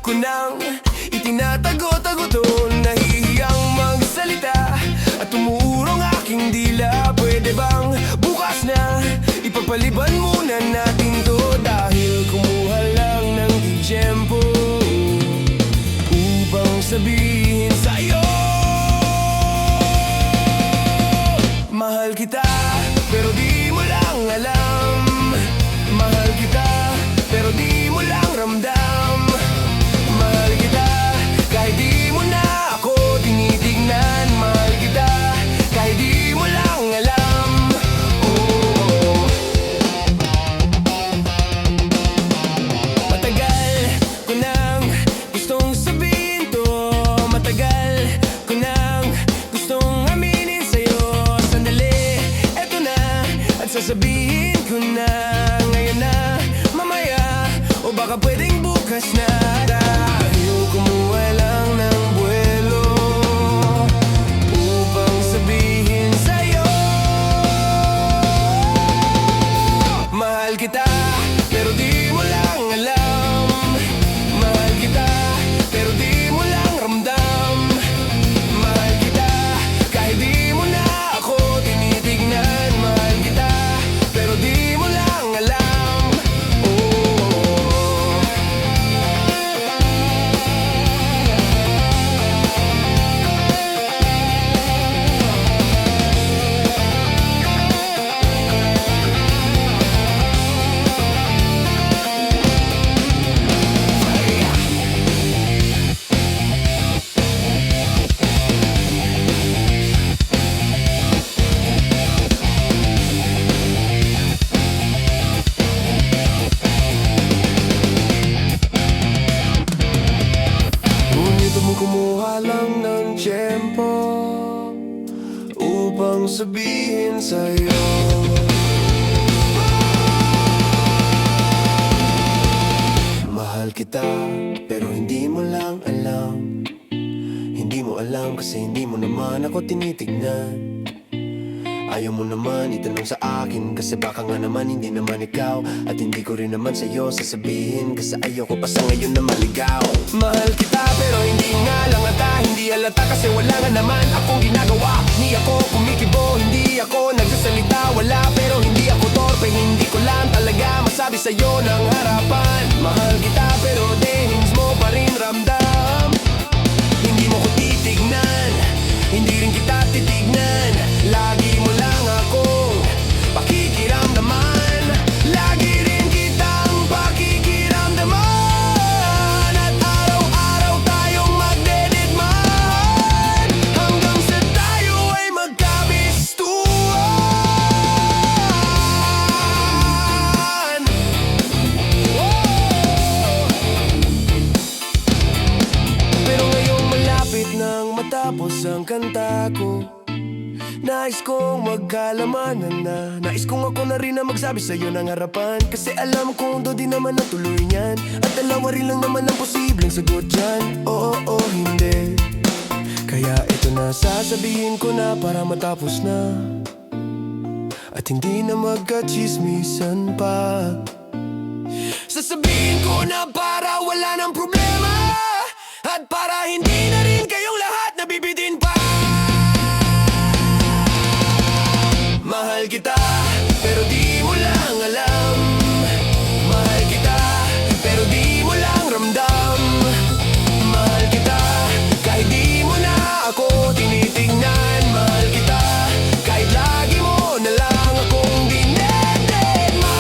ko nang itinatago-tago to. Nahihiyang magsalita at tumuurong aking dila. Pwede bang bukas na ipagpaliban muna natin to? Dahil kumuha lang ng tiyempo upang sabihin sa'yo mahal kita, pero di mo lang alam. Mahal kita, pero di mo lang ramdam. Mahal kita, kahit di mo na ako tinitignan. Mahal kita, kahit di mo lang alam. Oh. Matagal ko nang gustong sabihin to. Matagal ko nang gustong aminin sa'yo. Sandali, eto na, at sasabihin ko na. Ngayon na, mamaya, o baka pwedeng bukas na. Dahil kumuha lang ng buwelo upang sabihin sa'yo mahal kita, pero di mo lang alam. Mahal kita, pero di mo lang ramdam. Mahal kita, kahit di mo na ako tinitignan. Mahal kita, pero di mo lang alam. Oh. Ngunit mo kumuha lang ng tiyempo upang sabihin sa'yo mahal kita, pero hindi mo lang alam. Hindi mo alam kasi hindi mo naman ako tinitignan. Ayaw mo naman itanong sa akin kasi baka nga naman hindi naman ikaw. At hindi ko rin naman sa'yo sasabihin kasi ayoko pa sa ngayon na maligaw. Mahal kita pero hindi nga lang ata. Hindi halata kasi wala nga naman akong ginagawa. Ni ako kumikibo, hindi ako nagsasalita. Wala pero hindi ako torpe. Hindi ko lang talaga masabi sa'yo ng harapan. Mahal kita pero denings mo pa rin ramdam. Hindi mo ko titignan, hindi rin kita titignan. Lagi mo lang akong pakikiramdaman. Lagi rin kitang pakikiramdaman. At araw-araw tayong magdededman hanggang sa tayo ay magkabistuan. Pero ngayong malapit nang matapos ang kanta ko, nais kong magkalamanan na. Nais kong ako na rin na magsabi sa'yo ng harapan. Kasi alam kong doon din naman ang tuloy niyan. At dalawa rin lang naman ang posibleng sagot dyan. Oo o hindi. Kaya ito na, sasabihin ko na para matapos na. At hindi na magkachismisan pa. Sasabihin ko na para wala ng problema. At para hindi na rin kayong lahat nabibitin pa. Mahal kita, pero di mo lang alam. Mahal kita, pero di mo lang ramdam. Mahal kita, kahit di mo na ako tinitignan. Mahal kita, kahit lagi mo na lang akong dinededma.